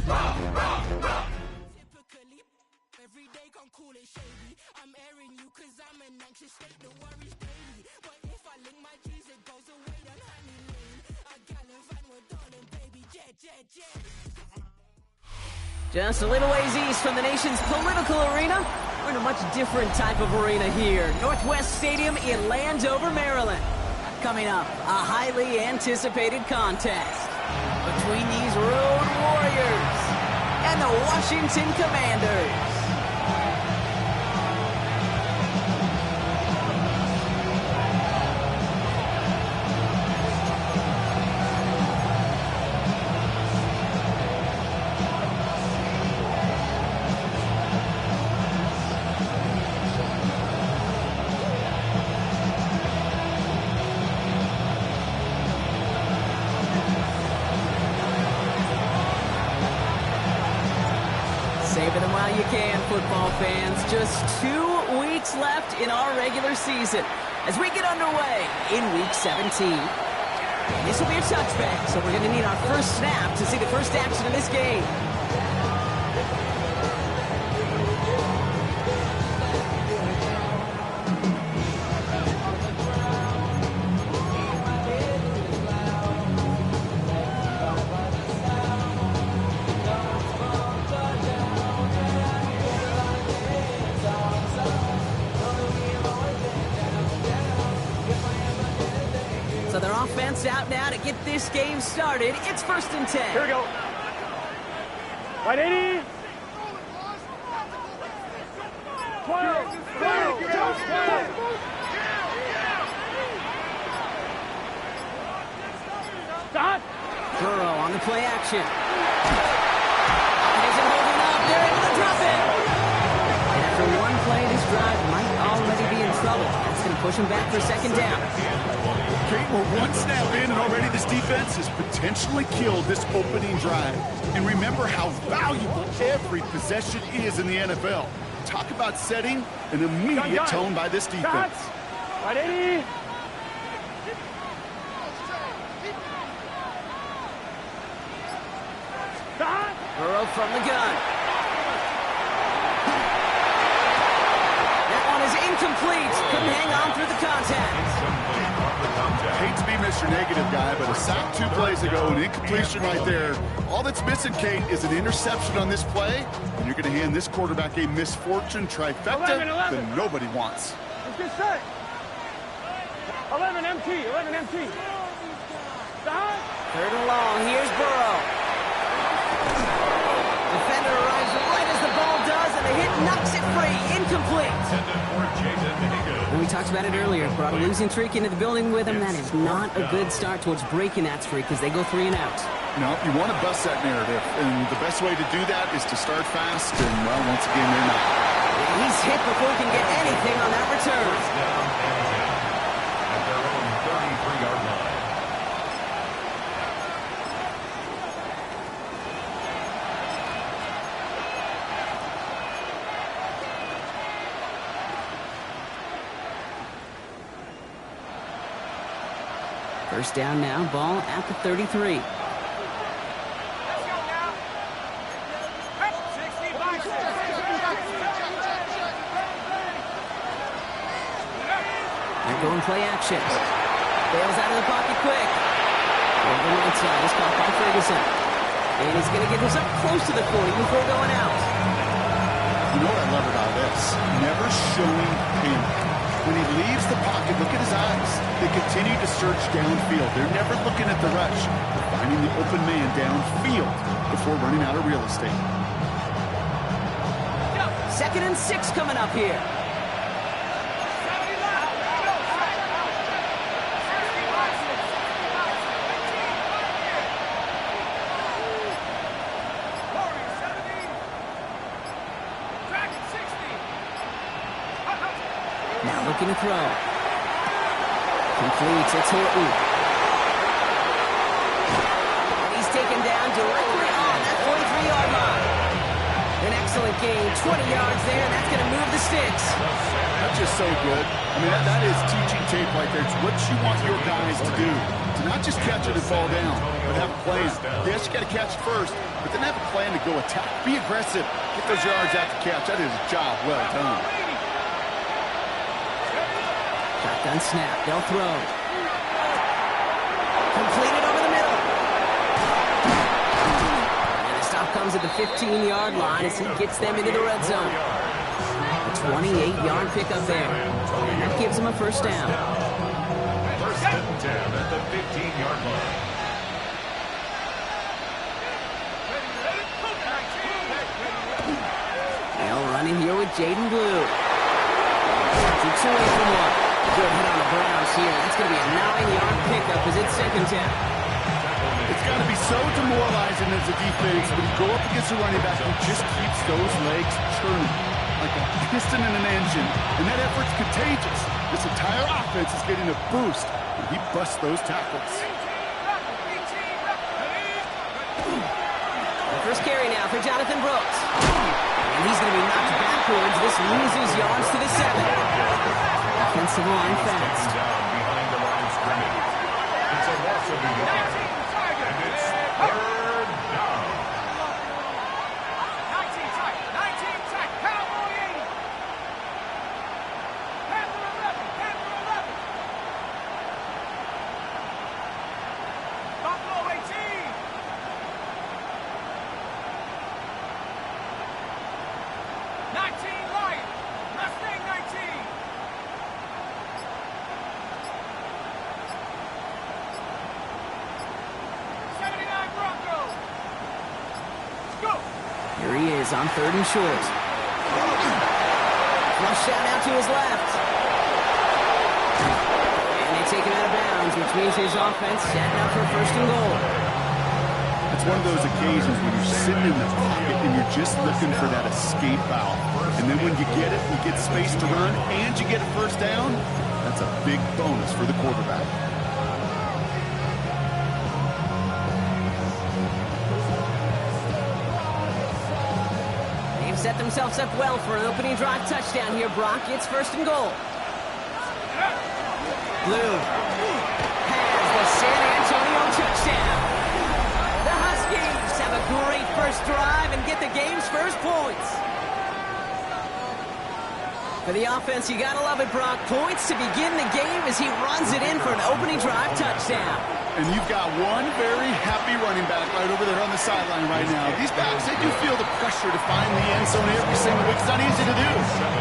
Every day come cool and shady. I'm airing you cause I'm an anxious state, no worries daily. But if I link my G's, it goes away, then honey lane. I gallivant with darling baby, jet, jet, jet. Just a little ways east from the nation's political arena, we're in a much different type of arena here. Northwest Stadium in Landover, Maryland. Coming up, a highly anticipated contest between these road warriors and the Washington Commanders. Savor them while you can, football fans. Just 2 weeks left in our regular season as we get underway in Week 17. This will be a touchback, so we're going to need our first snap to see the first action of this game. So their offense out now to get this game started. It's 1st and 10. Here we go. Right 80. 12. 12. Stop. Burrow on the play action. Isn't holding up. They're able to drop it. And after one play, this drive might already be in trouble. That's going to push him back for 2nd down. We're one snap in, and already this defense has potentially killed this opening drive. And remember how valuable every possession is in the NFL. Talk about setting an immediate tone by this defense. Right 80. Burrow from the gun. That one is incomplete. Couldn't hang on through the contact. Hate to be Mr. Negative guy, but a sack 2 plays ago, an incompletion right there. All that's missing, Kate, is an interception on this play, and you're going to hand this quarterback a misfortune trifecta 11. that nobody wants. Let's get set. 11 MT. 11 MT. Stop. 3rd and long. Here's Burrow. Defender arrives right as the ball does, and the hit knocks it free. Incomplete. And we talked about it earlier. Brought a losing streak into the building with him. That is not a good start towards breaking that streak as they go 3 and out. No, you want to bust that narrative, and the best way to do that is to start fast, and, well, once again, they're not. He's hit before he can get anything on that return. At their own 33-yard line. First down now, ball at the 33. They're going play action. Bails out of the pocket quick. Over the right side is caught by Ferguson. And he's going to get this up close to the 40 before going out. You know what I love about this? Never showing panic. When he leaves the pocket, look at his eyes. They continue to search downfield. They're never looking at the rush. They're finding the open man downfield before running out of real estate. 2nd and 6 coming up here. Now looking to throw. Completes. It's Horton. And he's taken down directly on that 43-yard line. An excellent gain. 20 yards there, and that's going to move the sticks. That's just so good. I mean, that is teaching tape right there. It's what you want your guys to do. To not just catch it and fall down, but have a plan. Yes, you got to catch it first, but then have a plan to go attack. Be aggressive. Get those yards out to catch. That is a job well done. Shotgun snap. They'll throw. Completed over the middle. And the stop comes at the 15-yard line as he gets them into the red zone. A 28-yard pickup there. And that gives him a first down. First and 10 at the 15-yard line. They'll run in here with Jaden Blue. Keeps away from one. Good hit on the Browns here. That's going to be a 9-yard pickup as it's second down. It's got to be so demoralizing as a defense when you go up against a running back who just keeps those legs churning like a piston in an engine, and that effort's contagious. This entire offense is getting a boost, and he busts those tackles. The first carry now for Jonathan Brooks. And he's going to be knocked backwards. This loses yards to the 7. Offensive line fast. Down behind the line of scrimmage. It's a loss of a yard. And it's third down. 19 tight, Cowboy 80. Panther 11. Buffalo 18. 19 Lion. Mustang 19. Here he is on 3rd and short. Flush out now to his left. And they take him out of bounds, which means his offense setting up for 1st and goal. It's one of those occasions when you're sitting in the pocket and you're just looking for that escape valve. And then when you get it, you get space to run, and you get a first down, that's a big bonus for the quarterback. Set themselves up well for an opening drive touchdown here. Brock gets 1st and goal. Blue has the San Antonio touchdown. The Huskies have a great first drive and get the game's first points. For the offense, you gotta love it, Brock. Points to begin the game as he runs it in for an opening drive touchdown. And you've got one very happy running back right over there on the sideline right now. These backs, they do feel the pressure to find the end zone every single week. It's not easy to do.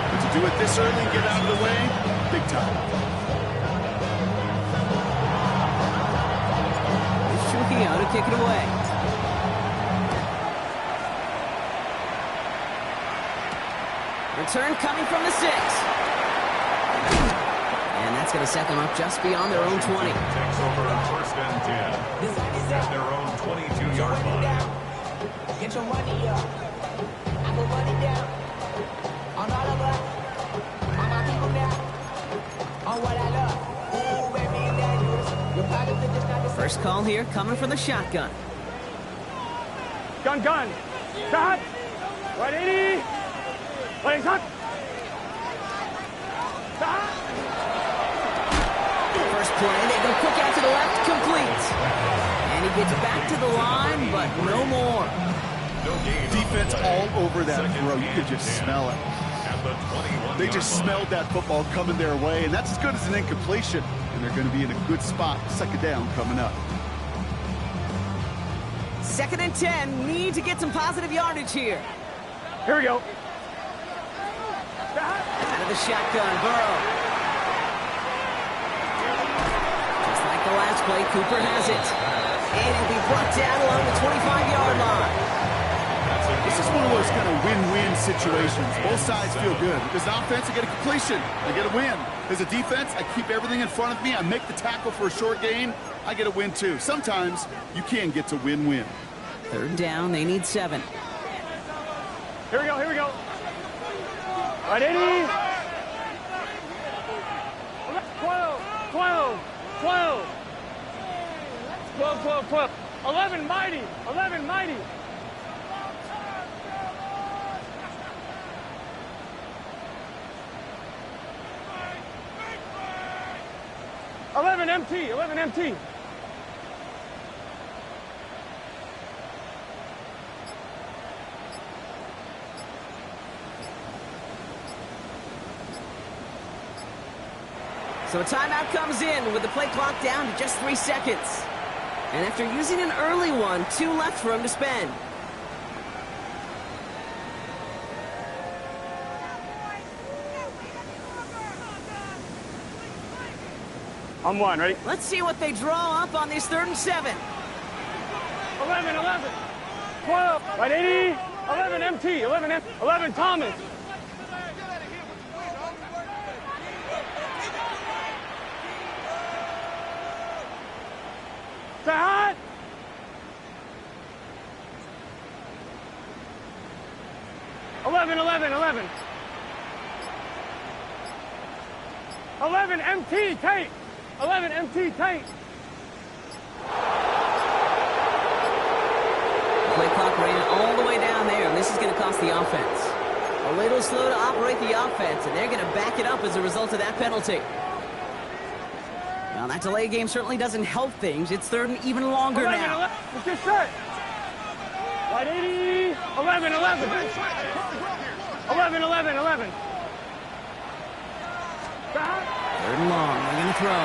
But to do it this early and get out of the way, big time. It's Trujillo to kick it away. Return coming from the 6. And that's going to set them up just beyond their own 20. Takes over on 1st and 10 at their own 22-yard line. Get your money up. I put money down. On all of us. On my people now. On what I love. Ooh, baby, dangerous. Your pockets are just not the same. First call here coming from the shotgun. Gun. Shot. Right 80. Right shot. Shot. First play, they go quick out to the left, complete. And he gets back to the line, but no more. Defense all over that throw. You could just smell it. They just smelled that football coming their way, and that's as good as an incompletion. And they're going to be in a good spot. 2nd down coming up. 2nd and 10, need to get some positive yardage here. Here we go. Out of the shotgun, Burrow. Just like the last play, Cooper has it. And he'll be brought down along the 25-yard line. This is one of those kind of win-win situations. Both sides feel good. As an offense, I get a completion. I get a win. As a defense, I keep everything in front of me. I make the tackle for a short gain. I get a win, too. Sometimes you can get to win-win. 3rd down, they need 7. Here we go. Right 80. 12. 11 mighty. 11 MT. So a timeout comes in with the play clock down to just 3 seconds. And after using an early one, 2 left for him to spend. On 1, ready? Let's see what they draw up on this 3rd and 7. 11, 11. 12. Right, 80. 11, MT. 11, Thomas. Stay hot. 11, MT, Tate. 11, MT, Tate. Play clock ran all the way down there, and this is going to cost the offense. A little slow to operate the offense, and they're going to back it up as a result of that penalty. Well, that delay game certainly doesn't help things. It's 3rd and even longer 11, now. 11. Let's get set. Right, 80. 11. 11. 3rd and long. They're going to throw.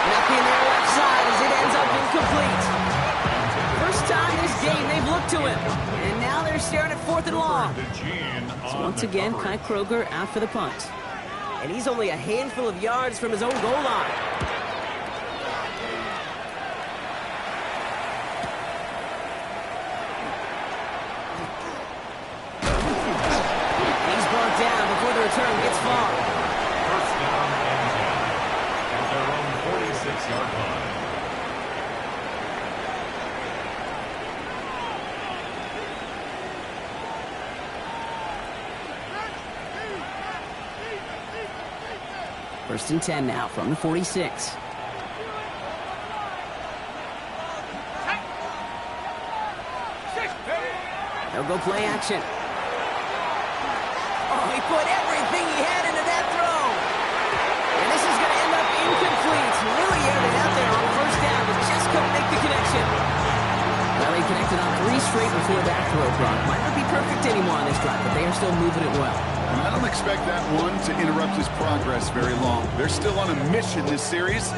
Nothing there left side as it ends up incomplete. First time this game they've looked to him. And now they're staring at 4th and long. So once again, Kai Kroger out for the punt. And he's only a handful of yards from his own goal line. He's brought down before the return gets far. First down and 10 at their own 46-yard line. First and 10 now from the 46. They'll go play action. Oh, he put everything he had into that throw. And this is going to end up incomplete. Really aired it out there on first down, but just couldn't make the connection. Well, he connected on 3 straight before that throw, Brock. Might not be perfect anymore on this drive, but they are still moving it well. And I don't expect that one to interrupt his progress very long. They're still on a mission this series.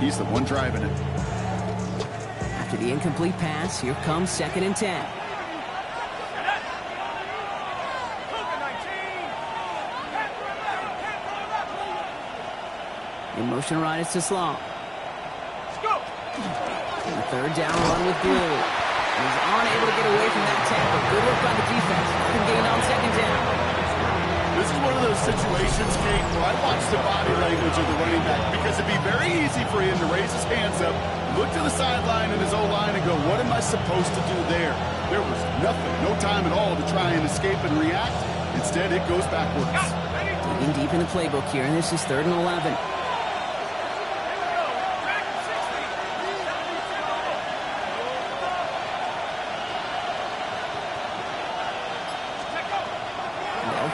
He's the one driving it. After the incomplete pass, here comes 2nd and 10. In motion right, it's to Sloan. And the 3rd down run with Blue. And he's unable to get away from that tackle. Good work by the defense. Nothing gained on 2nd down. This is one of those situations, Kate, where I watch the body language of the running back because it'd be very easy for him to raise his hands up, look to the sideline in his O-line and go, what am I supposed to do there? There was nothing, no time at all to try and escape and react. Instead, it goes backwards. Digging deep in the playbook here, and this is 3rd and 11.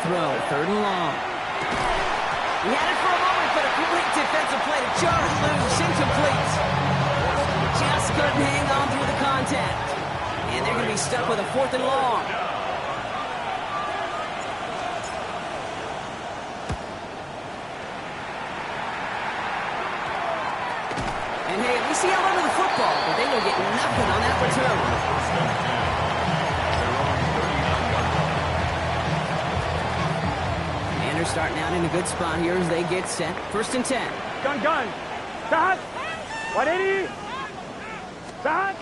Throw, 3rd and long. He had it for a moment, but a complete defensive play to charge loose, incomplete. Just couldn't hang on through the contact. And they're going to be stuck with a 4th and long. And hey, at least he held onto the football, but they will get nothing on that return. Starting out in a good spot here as they get set. 1st and 10. Gun. Stop. 180. Stop.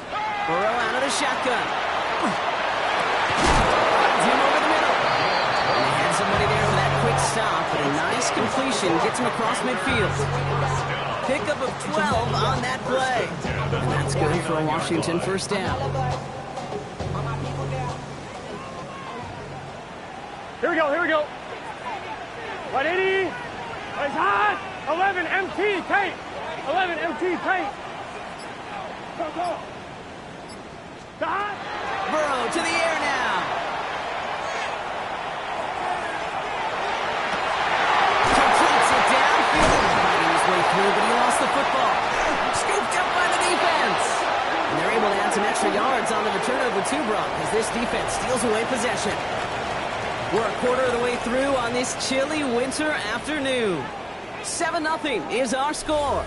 Burrow out of the shotgun. Zoom over the middle. And they had somebody there for that quick stop, but a nice completion gets him across midfield. Pickup of 12 on that play. And that's good for a Washington 1st down. Here we go. 180. It's hot. 11 MT Tate. 11 MT Tate. Go. Hot. Burrow to the air now. Completes it downfield. Fighting his way through, but he lost the football. Scooped up by the defense. And they're able to add some extra yards on the return over to Brock as this defense steals away possession. We're a quarter of the way through on this chilly winter afternoon. 7-0 is our score.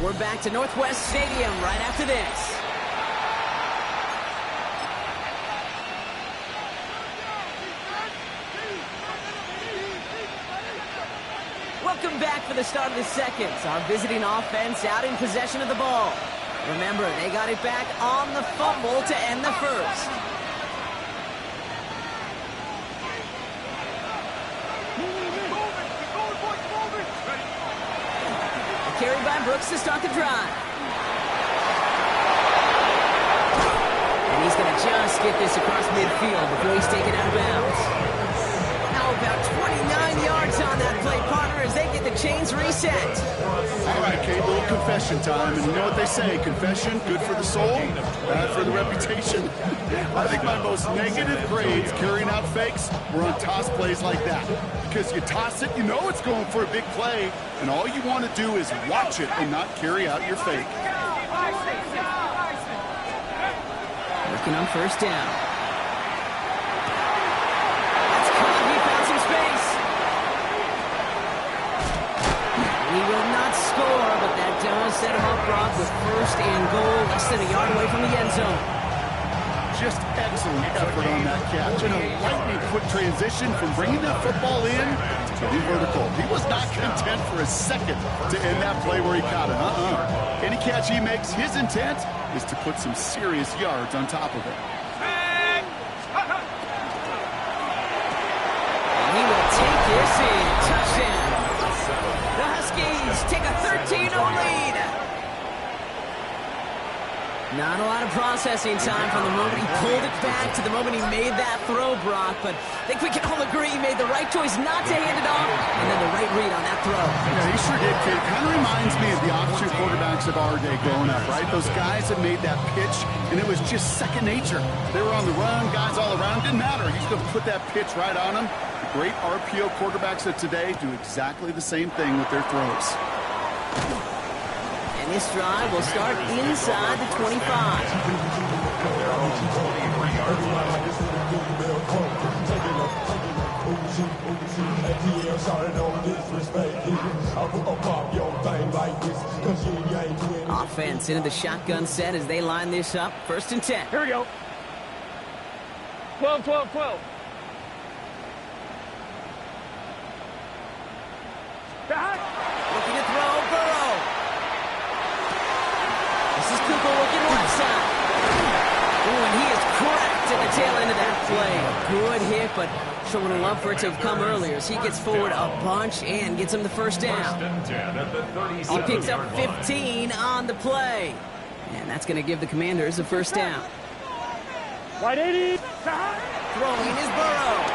We're back to Northwest Stadium right after this. Welcome back for the start of the second. Our visiting offense out in possession of the ball. Remember, they got it back on the fumble to end the first. A carry by Brooks to start the drive. And he's going to just get this across midfield before he's taken out of bounds. Now about 29 yards on that play, partner, as they get the chains reset. All right, Kate, a little confession time. And you know what they say, confession, good for the soul, bad for the reputation. I think my most negative grades carrying out fakes were on toss plays like that. Because you toss it, you know it's going for a big play, and all you want to do is watch it and not carry out your fake. Working on first down. He will not score, but that does set him up, Brock, with first and goal, less than a yard away from the end zone. Just excellent effort on that catch. And a lightning-quick transition from bringing that football in to getting vertical. He was not content for a second to end that play where he caught it. Any catch he makes, his intent is to put some serious yards on top of it. And he will take this in. Touchdown. The Huskies take a 13-0 lead. Not a lot of processing time from the moment he pulled it back to the moment he made that throw, Brock. But I think we can all agree he made the right choice not to hand it off, and then the right read on that throw. Yeah, he sure did, kid. Kind of reminds me of the offensive quarterbacks of our day growing up, right? Those guys that made that pitch, and it was just second nature. They were on the run, guys all around. Didn't matter. He's going to put that pitch right on them. The great RPO quarterbacks of today do exactly the same thing with their throws. And this drive will start inside the 25. Offense into the shotgun set as they line this up. First and 10. Here we go. 12, 12, 12. Looking to throw, Burrow. This is Cooper looking left side. Oh, and he is cracked at the tail end of that play. A good hit, but sure would have loved for it to have come earlier as he gets forward a bunch and gets him the first down. He picks up 15 on the play. And that's going to give the Commanders a first down. Wide 80. Throwing is Burrow.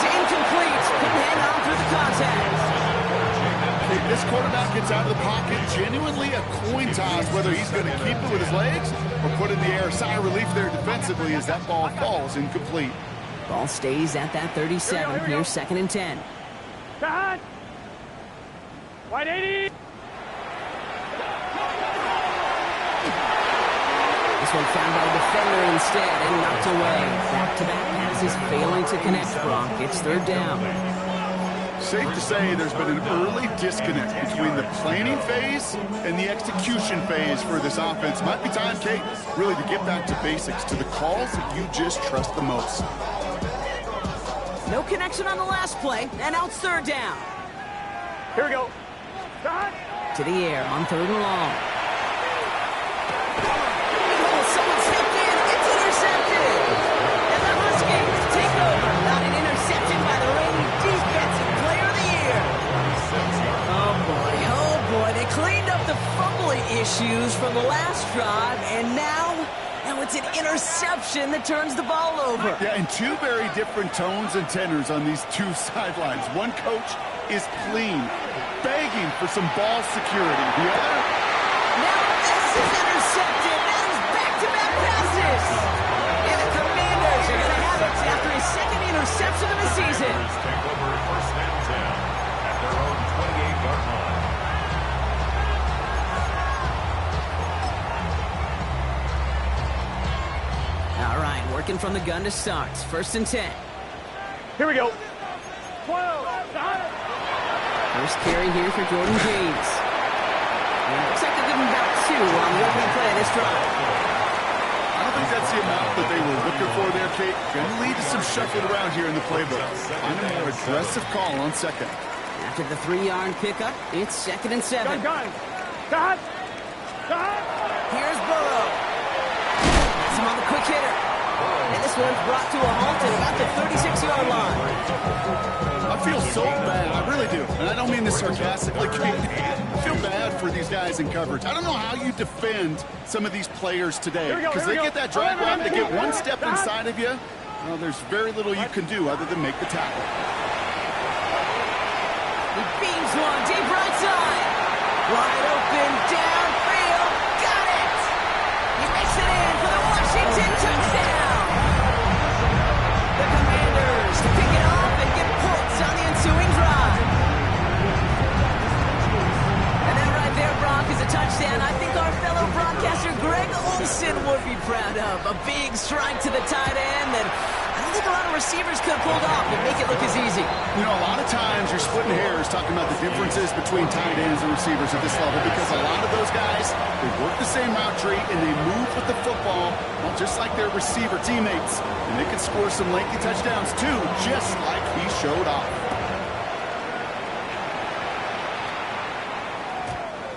Incomplete. Couldn't hang on through the contact. If this quarterback gets out of the pocket, genuinely a coin toss whether he's going to keep it with his legs or put it in the air. Sigh of relief there defensively as that ball falls incomplete. Ball stays at that 37. Here's second and 10. Wide 80. This one found by the defender instead and knocked away. Back-to-back passes failing to connect, Brock. It's third down. Safe to say there's been an early disconnect between the planning phase and the execution phase for this offense. Might be time, Kate, really to get back to basics, to the calls that you just trust the most. No connection on the last play, and now it's third down. Here we go. To the air on third and long. Someone stepped in. It's intercepted. And the Huskies take over. Not an interception by the reigning defensive player of the year. Oh, boy. They cleaned up the fumbling issues from the last drive, and now it's an interception that turns the ball over. Yeah, and two very different tones and tenors on these two sidelines. One coach is clean, begging for some ball security. The other... Now this is intercepted. That is back-to-back passes. And the Commanders are going to have it after his second interception of the season. Take over first down at their own 28-yard line. All right, working from the gun to start. First and 10. Here we go. 12. First carry here for Jordan James. And it looks like they'll give him about 2 on the opening play of this drive. I don't think that's the amount that they were looking for there, Kate. Going to lead to some shuffling around here in the playbook. Find a more aggressive call on second. After the 3-yard pickup, it's 2nd and 7. Gun. Cut. Here's Burrow. That's him on the quick hitter. And this one's brought to a halt at about the 36-yard line. I feel so bad. I really do. And I don't mean this sarcastically, Kate. I feel bad for these guys in coverage. I don't know how you defend some of these players today. Because they get that drag route, they get one step inside of you. Well, there's very little you can do other than make the tackle. He beams one deep right side. Wide open, downfield. Got it! He makes it in for the Washington touchdown. The Commanders to pick it off and get points on the ensuing drive. And that right there, Brock, is a touchdown I think our fellow broadcaster Greg Olson would be proud of. A big strike to the tight end that I don't think a lot of receivers could have pulled off and make it look as easy. You know, a lot of times you're splitting hairs talking about the differences between tight ends and receivers at this level because a lot of those guys, they work the same route tree and they move with the football, well, just like their receiver teammates. And they can score some lengthy touchdowns too, just like he showed off.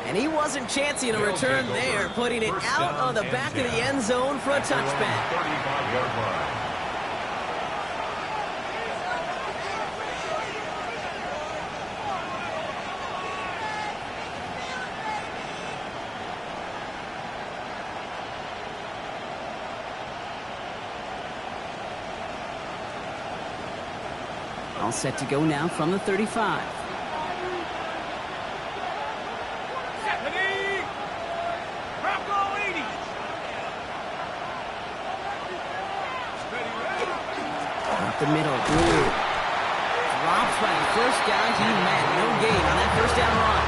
And he wasn't chancing a return there, putting it out on the back of the end zone for a touchback. 35-yard line. All set to go now from the 35. Up the middle, Brewer. Drops by the first guy he met. No gain on that first down run.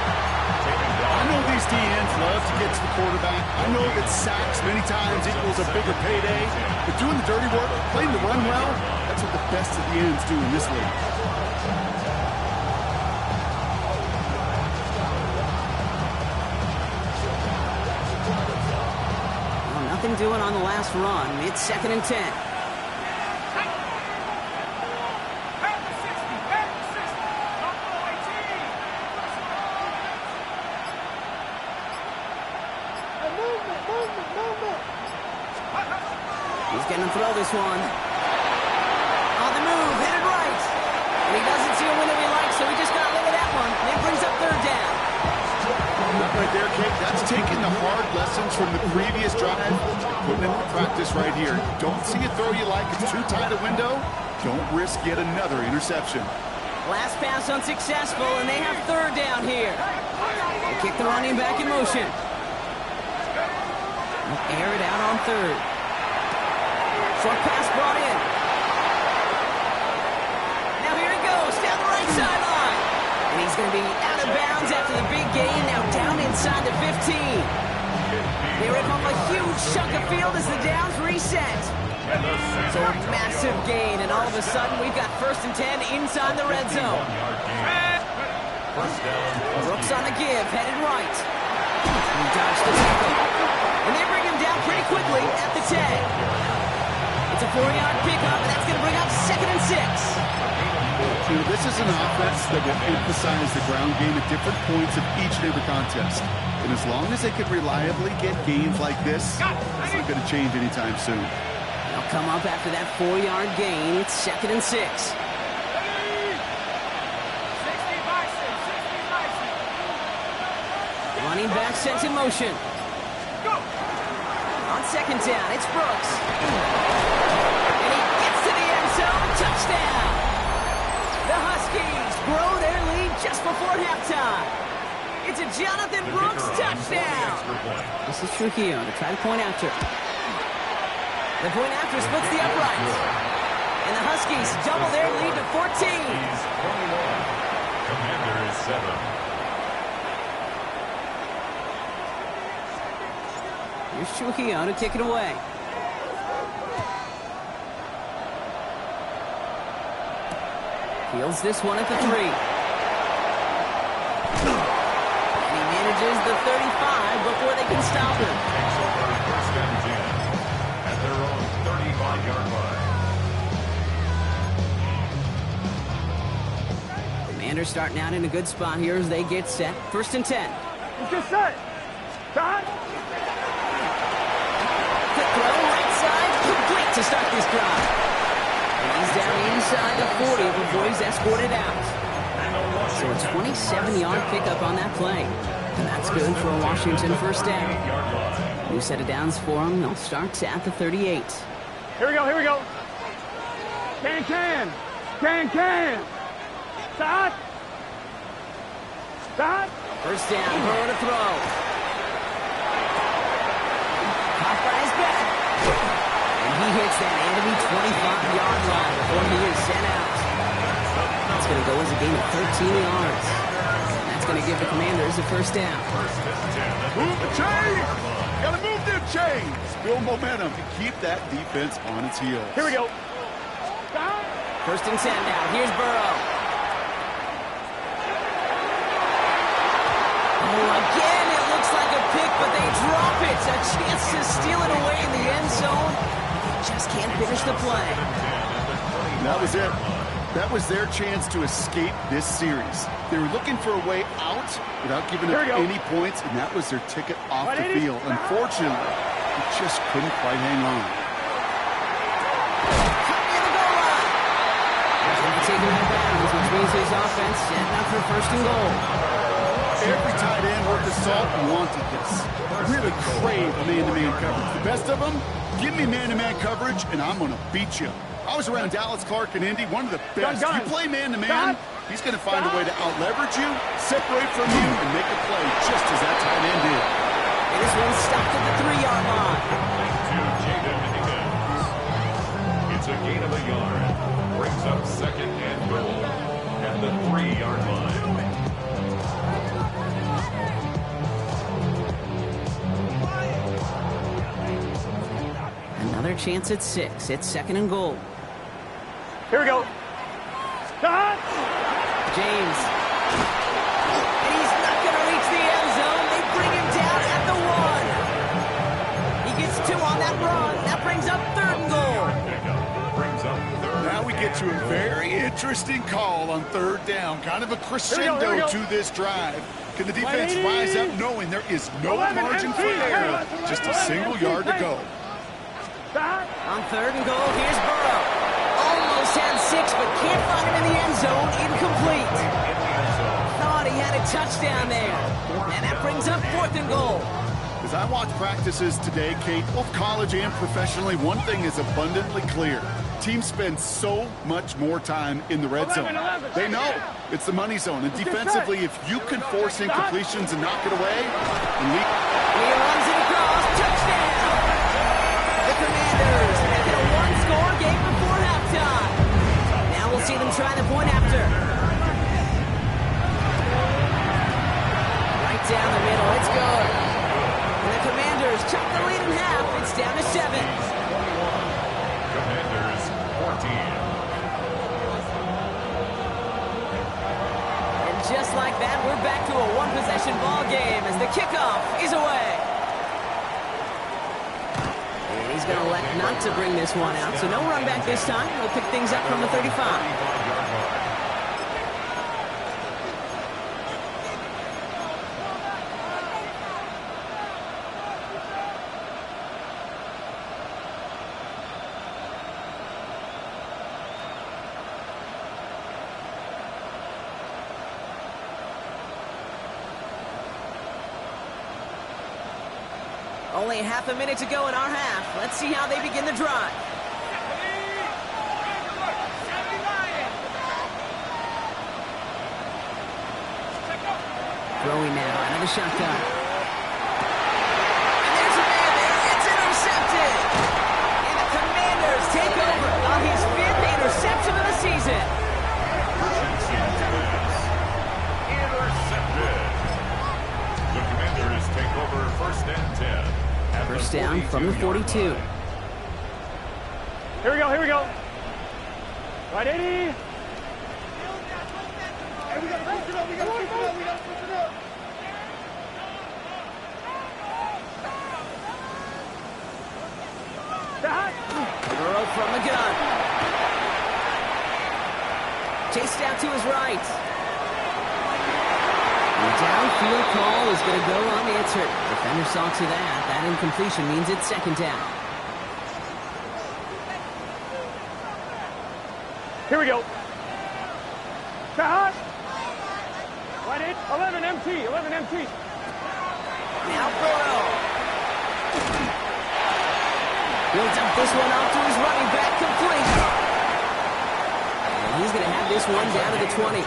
I know these DNs love to get to the quarterback. I know that sacks many times equals a bigger payday. But doing the dirty work, playing the run well, that's what the best of the ends do in this league. Well, nothing doing on the last run. It's 2nd and 10. He's going to throw this one. On the move, headed right. And he doesn't see a window he likes, so he just got rid of that one. And it brings up 3rd down. That right there, Kate, that's taking the hard lessons from the previous drive and putting them into practice right here. Don't see a throw you like, it's too tight a window. Don't risk yet another interception. Last pass unsuccessful, and they have 3rd down here. They kick the running back in motion. They'll air it out on 3rd. Short pass brought in. Now here he goes, down the right sideline. And he's going to be out of bounds after the big gain, now down inside the 15. They rip off a huge chunk of field as the downs reset. So a massive gain, and all of a sudden we've got 1st and 10 inside the red zone. Brooks on the give, headed right. He dodged the tackle. And they bring him down pretty quickly at the 10. It's a 4-yard pickup, and that's going to bring up 2nd and 6. You know, this is an offense that will emphasize the ground game at different points of each and every contest. And as long as they can reliably get gains like this, it's not going to change anytime soon. They'll come up after that 4-yard gain. It's 2nd and 6. Running back sent in motion. On 2nd down, it's Brooks. And he gets to the end zone. Touchdown! The Huskies grow their lead just before halftime. It's a Jonathan Brooks touchdown. This is Trujillo to try to point after. The point after splits the uprights. And the Huskies double their lead to 14. Commander is 7. Here's Trujillo to kick it away. Fields this one at the 3. And he manages the 35 before they can stop him. Takes over first and 10 at their own 35-yard line. Commanders starting out in a good spot here as they get set. First and 10. Just set. Start. Quick throw, right side, complete to start this drive. And he's down inside the 40 before he's escorted out. So a 27-yard pickup on that play. And that's good for a Washington first down. New set of downs for them. They'll start at the 38. Here we go, here we go. Can. Start. Start. First down, Burrow to throw. Caught by his back. And he hits that enemy 25-yard line before he is sent out. That's going to go as a gain of 13 yards. That's going to give the Commanders a first down. Move the chains! Gotta move them chains! Build momentum and keep that defense on its heels. Here we go. Start. First and 10 now. Here's Burrow. Again, it looks like a pick, but they drop it. A chance to steal it away in the end zone. Just can't finish the play. That was it. That was their chance to escape this series. They were looking for a way out without giving up any points, and that was their ticket off the field. Unfortunately, they just couldn't quite hang on. Taking out of bounds, which means his offense setting up for first and goal. Every tight end worth the salt wanted this. Really crave man-to-man coverage. The best of them, give me man-to-man coverage, and I'm going to beat you. I was around Dallas Clark and Indy, one of the best. You play man-to-man, he's going to find a way to out-leverage you, separate from you, and make a play just as that tight end did. And this one stopped at the 3-yard line. To Jaden Higgins. It's a gain of a yard. Brings up second and goal at the 3-yard line. Another chance at 6. It's second and goal. Here we go. Start. James. And he's not going to reach the end zone. They bring him down at the 1. He gets 2 on that run. That brings up third and goal. Now we get to a very interesting call on third down. Kind of a crescendo to this drive. Can the defense rise up knowing there is no margin for error? Just a single yard to go. On third and goal, here's Burrow. Almost had 6, but can't find him in the end zone. Incomplete. Thought he had a touchdown there. And that brings up fourth and goal. As I watch practices today, Kate, both college and professionally, one thing is abundantly clear. Teams spend so much more time in the red zone. They know it's the money zone. And defensively, if you can force incompletions and knock it away, he runs it across. Touchdown! The Commanders make it a one-score game before halftime. Now we'll see them try the point after. Right down the middle. It's good. And the Commanders chop the lead in half. It's down to 7. Commanders 14. And just like that, we're back to a one-possession ball game as the kickoff is away. And he's going to elect not to bring this one out, so no run back this time. We'll pick things up from the 35. Only half a minute to go in our half. Let's see how they begin the drive. Throwing now out of the shotgun. And there's a man there. It's intercepted. And the Commanders take over on his 5th interception of the season. Intercepted. The Commanders take over first and 10. First down from the 42. Here we go, here we go. Right, 80. Burrow from the gun. Chased out to his right. The downfield call is going to go unanswered. Defender saw to that. That incompletion means it's second down. Here we go. Hot. Right in. 11 MT. 11 MT. Now Burrow. He'll dump this one off to his running back, complete. And he's going to have this one down to the 20.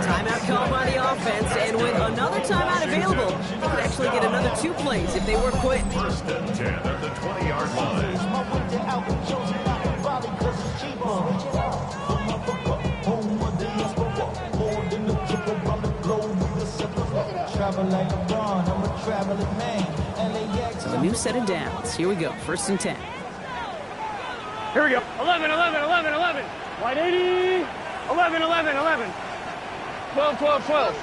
Timeout called by the offense, and with another timeout available, they could actually get another 2 plays if they were quick. First and 10 at the 20-yard line. So a new set of downs. Here we go, first and 10. Here we go. 11, 11, 11, 11. Wide 80. 11, 11, 11. 12, 12, 12.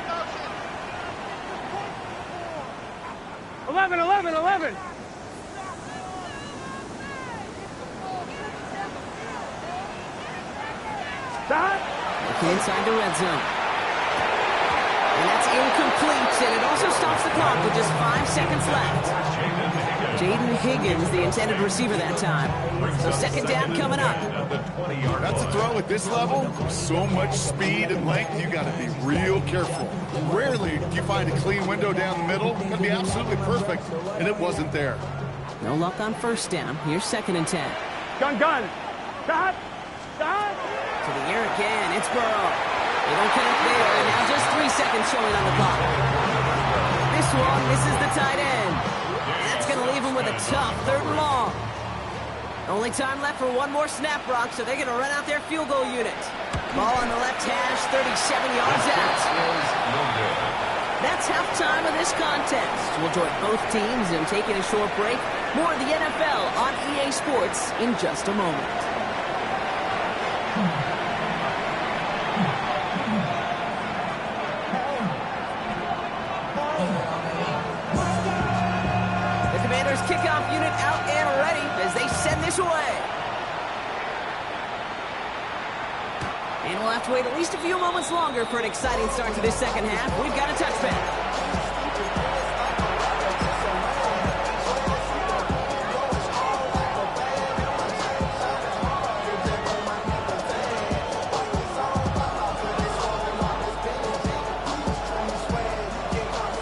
11, 11, 11. Stop. Looking inside the red zone. And that's incomplete, and it also stops the clock with just 5 seconds left. Jaden Higgins, the intended receiver that time. So second down coming up. That's a throw at this level. So much speed and length, you got to be real careful. Rarely do you find a clean window down the middle. Got to be absolutely perfect, and it wasn't there. No luck on first down. Here's second and 10. Gun, gun. Stop. Stop. To the air again. It's Burrow. They don't connect there, and now just 3 seconds showing on the clock. This one misses the tight end. That's going to leave him with a tough third and long. Only time left for one more snap, Brock, so they're going to run out their field goal unit. Ball on the left hash, 37 yards out. That's halftime of this contest. We'll join both teams in taking a short break. More of the NFL on EA Sports in just a moment. Kickoff unit out and ready as they send this away. And we'll have to wait at least a few moments longer for an exciting start to this second half. We've got a touchback.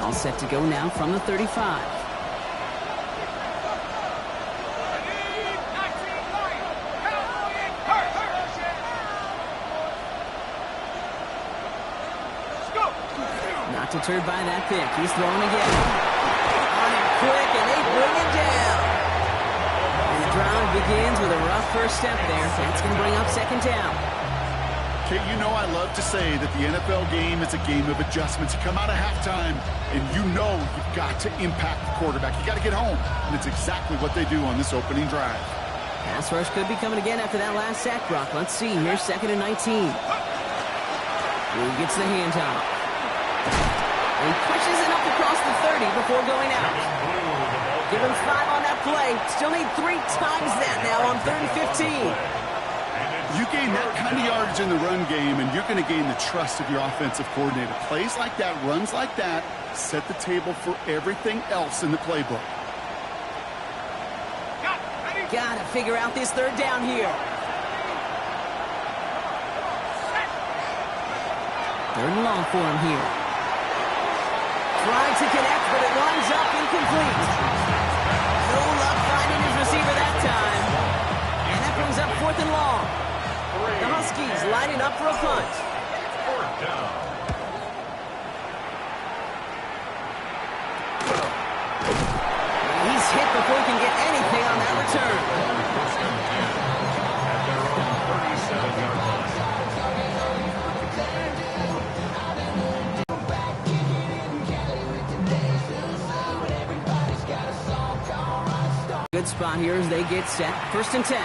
All set to go now from the 35. Not deterred by that pick. He's throwing again. On him quick, and they bring it down. And the drive begins with a rough first step there. That's going to bring up second down. Kate, you know I love to say that the NFL game is a game of adjustments. You come out of halftime, and you know you've got to impact the quarterback. You got to get home, and it's exactly what they do on this opening drive. Pass rush could be coming again after that last sack, Brock. Let's see. Here's second and 19. Who gets the handoff? He pushes it up across the 30 before going out. Give him 5 on that play. Still need 3 times that now on 3rd and 15. You gain that kind of yardage in the run game, and you're going to gain the trust of your offensive coordinator. Plays like that, runs like that, set the table for everything else in the playbook. Got to figure out this third down here. Third and long for him here. Tried to connect, but it winds up incomplete. No luck finding his receiver that time. And that brings up 4th and long. The Huskies lining up for a punt. 4th down. He's hit before he can get anything on that return. At their own 37-yard line. Good spot here as they get set. 1st and 10.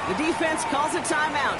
The defense calls a timeout.